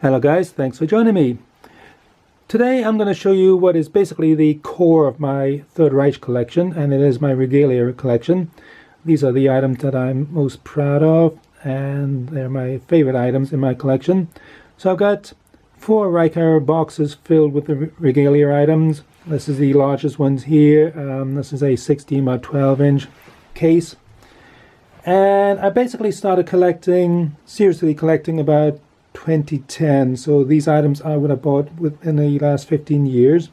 Hello guys, thanks for joining me. Today I'm going to show you what is basically the core of my Third Reich collection, and it is my Regalia collection. These are the items that I'm most proud of, and they're my favorite items in my collection. So I've got 4 Reich boxes filled with the Regalia items. This is the largest ones here. This is a 16 by 12 inch case. And I basically started seriously collecting about 2010. So these items I would have bought within the last 15 years.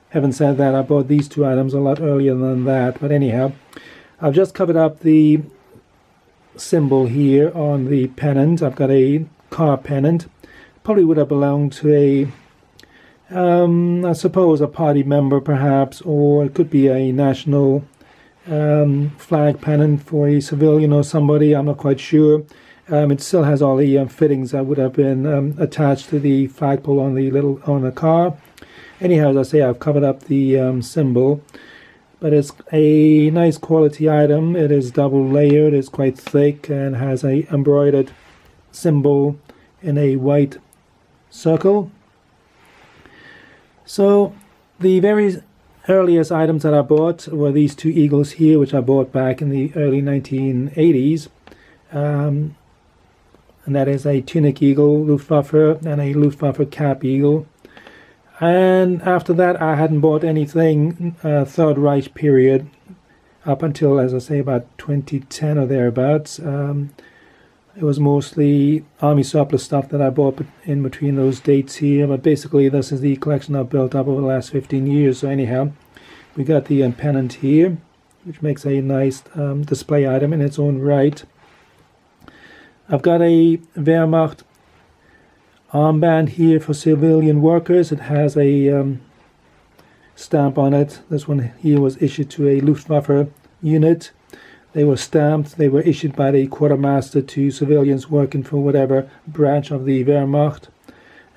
Having said that, I bought these 2 items a lot earlier than that. But anyhow, I've just covered up the symbol here on the pennant. I've got a car pennant. Probably would have belonged to I suppose a party member perhaps, or it could be a national flag pennant for a civilian or somebody. I'm not quite sure. It still has all the fittings that would have been attached to the flagpole on the car. Anyhow, as I say, I've covered up the symbol, but it's a nice quality item. It is double layered, it's quite thick, and has a embroidered symbol in a white circle. So the very earliest items that I bought were these 2 eagles here, which I bought back in the early 1980s. And that is a tunic eagle, Luftwaffe, and a Luftwaffe cap eagle. And after that, I hadn't bought anything Third Reich period up until, as I say, about 2010 or thereabouts. It was mostly army surplus stuff that I bought in between those dates here. But basically, this is the collection I've built up over the last 15 years. So anyhow, we got the pennant here, which makes a nice display item in its own right. I've got a Wehrmacht armband here for civilian workers. It has a stamp on it. This one here was issued to a Luftwaffe unit. They were stamped. They were issued by the quartermaster to civilians working for whatever branch of the Wehrmacht.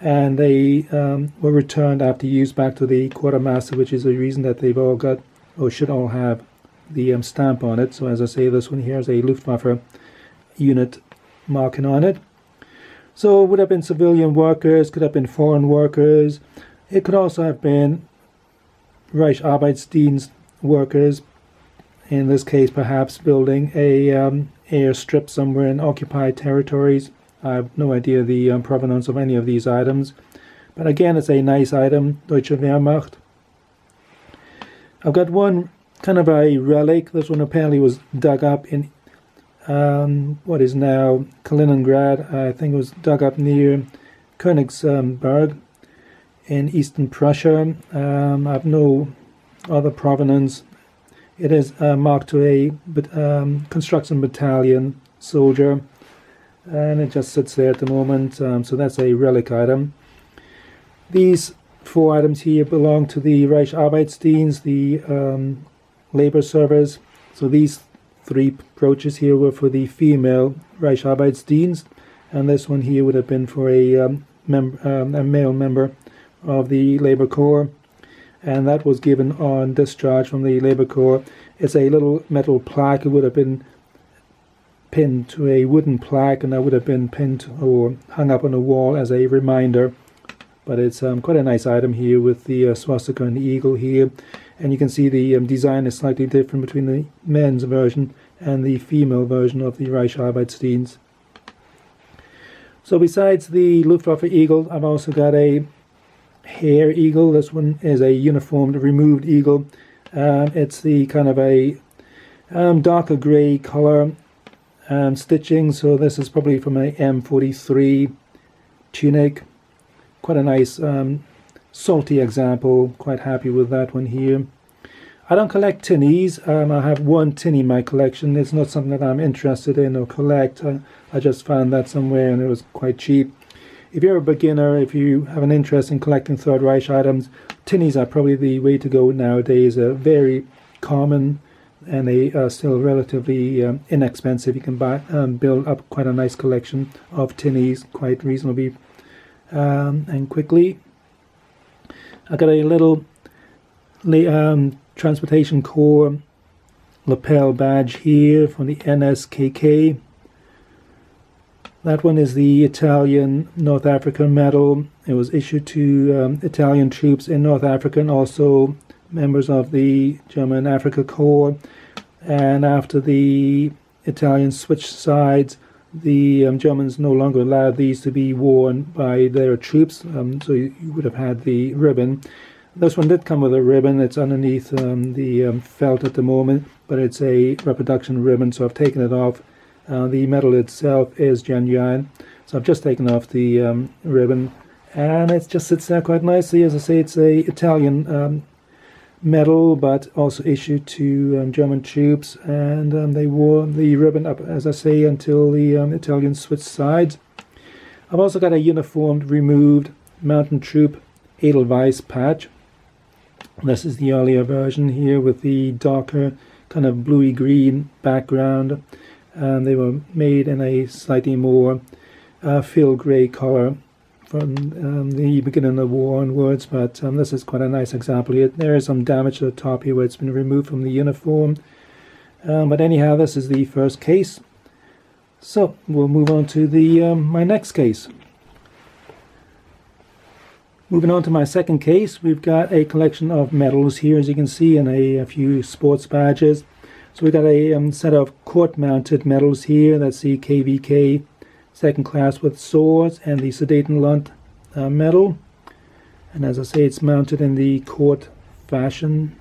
And they were returned after use back to the quartermaster, which is the reason that they've all got, or should all have, the stamp on it. So as I say, this one here is a Luftwaffe unit marking on it. So it would have been civilian workers, could have been foreign workers. It could also have been Reich Arbeitsdienst workers, in this case perhaps building a airstrip somewhere in occupied territories. I have no idea the provenance of any of these items, but again, it's a nice item, Deutsche Wehrmacht. I've got one kind of a relic. This one apparently was dug up in what is now Kaliningrad. I think it was dug up near Königsberg in eastern Prussia. I have no other provenance. It is marked to a construction battalion soldier, and it just sits there at the moment. So that's a relic item. These 4 items here belong to the Reich Arbeitsdienst, the labor service. So these 3 brooches here were for the female Reich Arbeitsdienst, and this one here would have been for a male member of the Labor Corps, and that was given on discharge from the Labor Corps. It's a little metal plaque. It would have been pinned to a wooden plaque, and that would have been pinned or hung up on a wall as a reminder. But it's quite a nice item here with the swastika and the eagle here. And you can see the design is slightly different between the men's version and the female version of the Reich Arbeitsdienst. So besides the Luftwaffe eagle, I've also got a hair eagle. This one is a uniformed removed eagle. It's the kind of a darker grey color stitching. So this is probably from a M43 tunic. Quite a nice salty example. Quite happy with that one here. I don't collect tinnies. I have 1 tin in my collection. It's not something that I'm interested in or collect. I just found that somewhere and it was quite cheap. If you're a beginner, if you have an interest in collecting Third Reich items, tinnies are probably the way to go nowadays. They're very common and they are still relatively inexpensive. You can buy build up quite a nice collection of tinnies quite reasonably and quickly. I got a little Transportation Corps lapel badge here from the NSKK. That one is the Italian North Africa medal. It was issued to Italian troops in North Africa and also members of the German Africa Corps. And after the Italians switched sides, the Germans no longer allowed these to be worn by their troops, so you would have had the ribbon. This one did come with a ribbon. It's underneath the felt at the moment, but it's a reproduction ribbon, so I've taken it off. The medal itself is genuine, so I've just taken off the ribbon, and it just sits there quite nicely. As I say, it's a Italian medal, but also issued to German troops, and they wore the ribbon up, as I say, until the Italians switched sides. I've also got a uniformed, removed mountain troop Edelweiss patch. This is the earlier version here with the darker kind of bluey green background. They were made in a slightly more field grey colour from the beginning of the war onwards, but this is quite a nice example here. There is some damage to the top here where it's been removed from the uniform. But anyhow, this is the first case. So we'll move on to the my next case. Moving on to my second case, we've got a collection of medals here, as you can see, and a few sports badges. So we've got a set of court-mounted medals here. That's the KVK second class with swords and the Sudetenland medal. And as I say, it's mounted in the court fashion.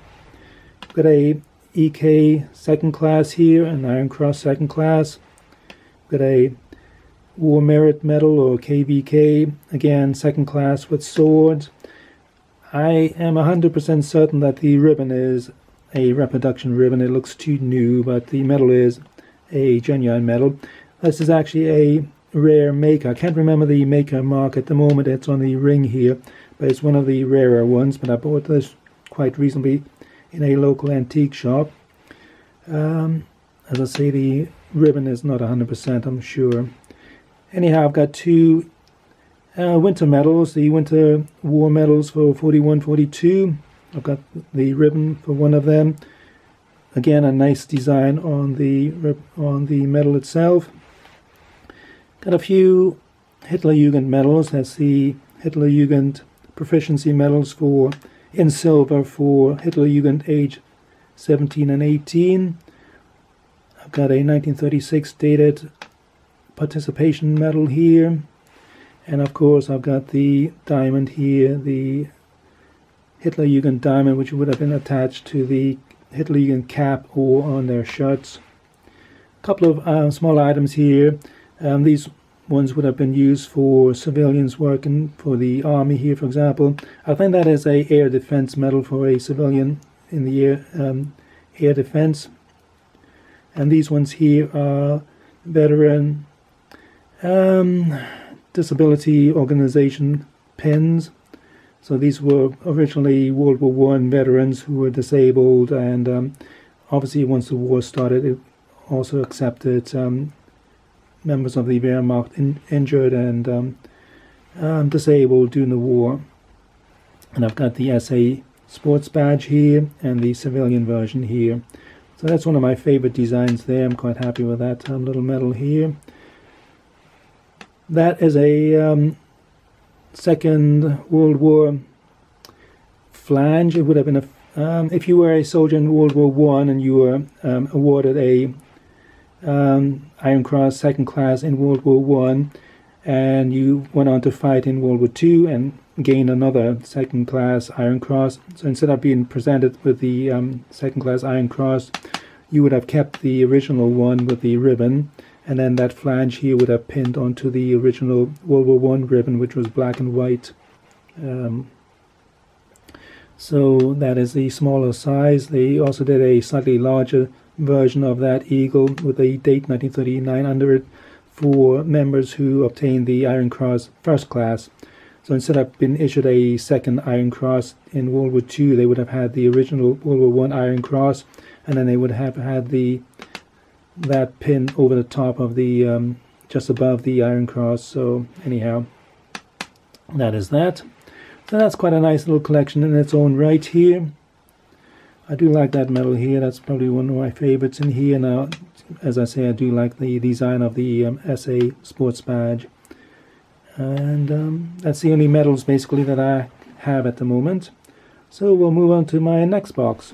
We've got a EK second class here, an Iron Cross second class. We've got a War Merit Medal, or KVK, again second class with swords. I am 100% certain that the ribbon is a reproduction ribbon. It looks too new, but the medal is a genuine medal. This is actually a rare maker. I can't remember the maker mark at the moment. It's on the ring here, but it's one of the rarer ones. But I bought this quite recently in a local antique shop. As I say, the ribbon is not 100%, I'm sure. Anyhow, I've got two winter medals, the winter war medals for 41-42. I've got the ribbon for one of them. Again, a nice design on the medal itself. Got a few Hitlerjugend medals. That's the Hitlerjugend proficiency medals for in silver for Hitlerjugend age 17 and 18. I've got a 1936 dated participation medal here, and of course I've got the diamond here, the Hitlerjugend diamond, which would have been attached to the Hitlerjugend cap or on their shirts. A couple of small items here. These ones would have been used for civilians working for the army here, for example. I think that is a air defense medal for a civilian in the air defense. And these ones here are veteran disability organization pins. So these were originally World War I veterans who were disabled, and obviously once the war started, it also accepted members of the Wehrmacht injured and disabled during the war. And I've got the SA sports badge here and the civilian version here. So that's one of my favorite designs there. I'm quite happy with that little medal here. That is a Second World War flange. It would have been a if you were a soldier in World War I and you were awarded a Iron Cross second class in World War I, and you went on to fight in World War II and gained another second class Iron Cross. So instead of being presented with the second class Iron Cross, you would have kept the original one with the ribbon, and then that flange here would have pinned onto the original World War I ribbon, which was black and white. So that is the smaller size. They also did a slightly larger version of that eagle with a date 1939 under it for members who obtained the Iron Cross first class. So instead of being issued a second Iron Cross in World War II, they would have had the original World War I Iron Cross, and then they would have had that pin over the top of the just above the Iron Cross. So anyhow, that is that. So that's quite a nice little collection in its own right here. I do like that medal here. That's probably one of my favorites in here. Now, as I say, I do like the design of the SA sports badge. And that's the only medals basically that I have at the moment. So we'll move on to my next box.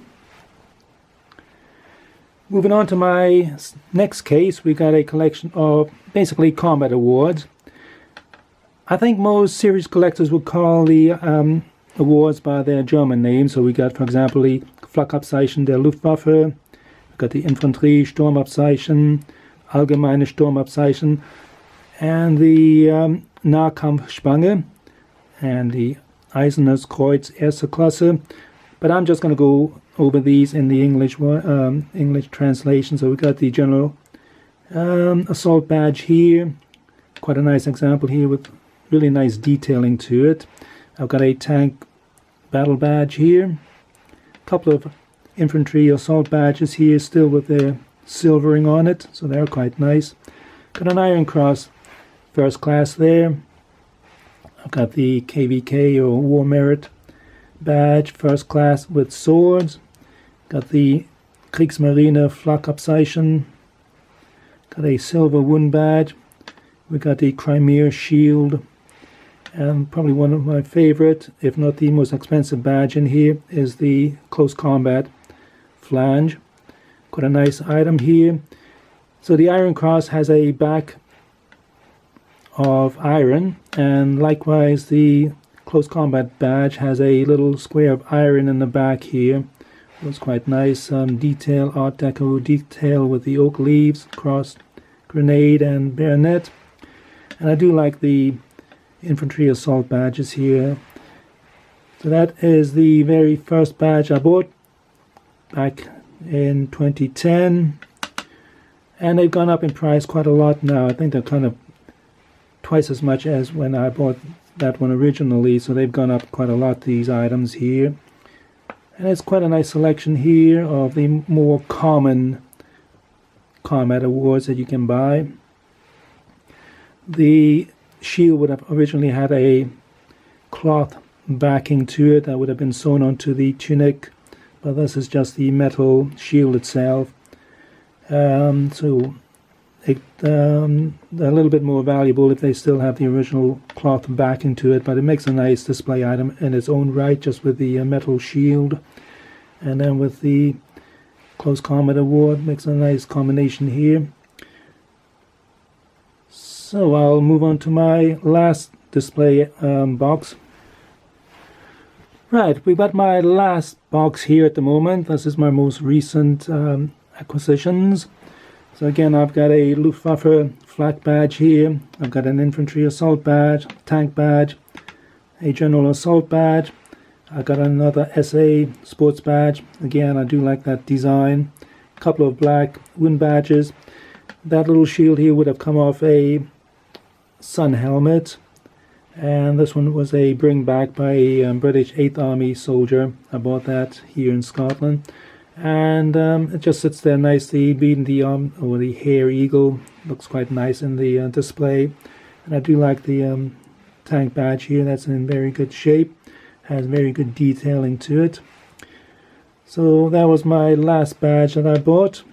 Moving on to my next case, we got a collection of basically combat awards. I think most series collectors would call the awards by their German names. So we got, for example, the Flakabzeichen der Luftwaffe, we got the Infanterie Sturmabzeichen, Allgemeine Sturmabzeichen, and the Nahkampfspange, and the Eisernes Kreuz Erste Klasse. But I'm just going to go over these in the English translation. So we got the General Assault Badge here. Quite a nice example here with really nice detailing to it. I've got a Tank Battle Badge here. A couple of Infantry Assault Badges here, still with their silvering on it, so they're quite nice. Got an Iron Cross First Class there. I've got the KVK or War Merit Badge, First Class with swords. Got the Kriegsmarine Flakabzeichen. Got a Silver Wound Badge. We got the Crimea Shield. And probably one of my favorite, if not the most expensive badge in here, is the Close Combat Flange. Got a nice item here. So the Iron Cross has a back of iron, and likewise the Close Combat Badge has a little square of iron in the back here. It's quite nice. Detail, Art Deco detail with the oak leaves, crossed grenade and bayonet. And I do like the Infantry Assault Badges here. So that is the very first badge I bought back in 2010. And they've gone up in price quite a lot now. I think they're kind of twice as much as when I bought that one originally. So they've gone up quite a lot, these items here. And it's quite a nice selection here of the more common combat awards that you can buy. The shield would have originally had a cloth backing to it that would have been sewn onto the tunic, but this is just the metal shield itself. So it, a little bit more valuable if they still have the original cloth backing to it, but it makes a nice display item in its own right, just with the metal shield. And then with the Close Combat Award, makes a nice combination here. So I'll move on to my last display box. Right, we've got my last box here at the moment. This is my most recent acquisitions. So again, I've got a Luftwaffe flak badge here. I've got an Infantry Assault Badge, Tank Badge, a General Assault Badge. I've got another SA Sports Badge. Again, I do like that design. A couple of black wound badges. That little shield here would have come off a sun helmet. And this one was a bring back by a British 8th Army soldier. I bought that here in Scotland. And it just sits there nicely, beating the arm or the hair eagle. Looks quite nice in the display. And I do like the tank badge here. That's in very good shape. Has very good detailing to it. So that was my last badge that I bought.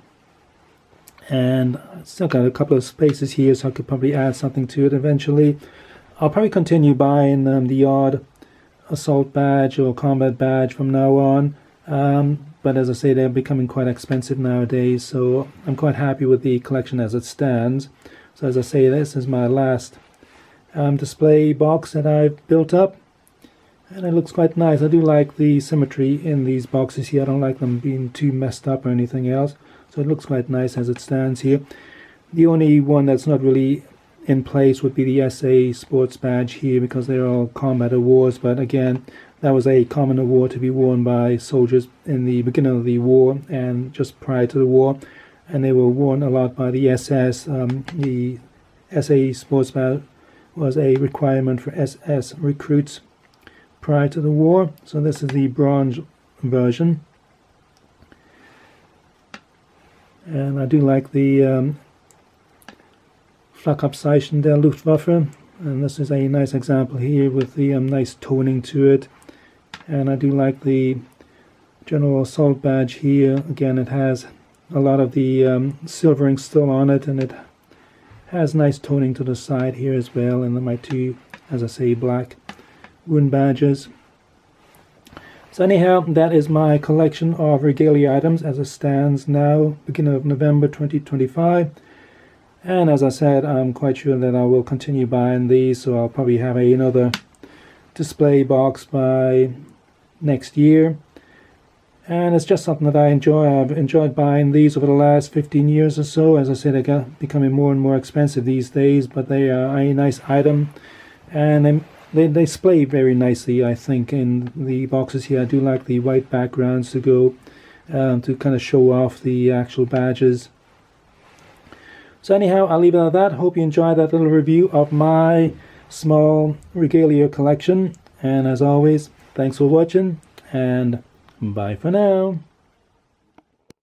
And I still got a couple of spaces here, so I could probably add something to it eventually. I'll probably continue buying the odd assault badge or combat badge from now on. But as I say, they're becoming quite expensive nowadays, so I'm quite happy with the collection as it stands. So as I say, this is my last display box that I've built up, and it looks quite nice. I do like the symmetry in these boxes here. I don't like them being too messed up or anything else, so it looks quite nice as it stands here. The only one that's not really in place would be the SA Sports Badge here, because they're all combat awards, but again, that was a common award to be worn by soldiers in the beginning of the war and just prior to the war, and they were worn a lot by the SS. The SA Sports Badge was a requirement for SS recruits prior to the war, so this is the bronze version. And I do like the Flakabzeichen der Luftwaffe, and this is a nice example here with the nice toning to it. And I do like the General Assault badge here. Again, it has a lot of the silvering still on it, and it has nice toning to the side here as well. And then my two, as I say, black wound badges. So anyhow, that is my collection of regalia items as it stands now, beginning of November 2025. And as I said, I'm quite sure that I will continue buying these, so I'll probably have another display box by next year. And it's just something that I enjoy. I've enjoyed buying these over the last 15 years or so. As I said, they're becoming more and more expensive these days, but they are a nice item. And they display very nicely, I think, in the boxes here. I do like the white backgrounds to go to kind of show off the actual badges. So anyhow, I'll leave it at that. Hope you enjoyed that little review of my small regalia collection. And as always, thanks for watching, and bye for now.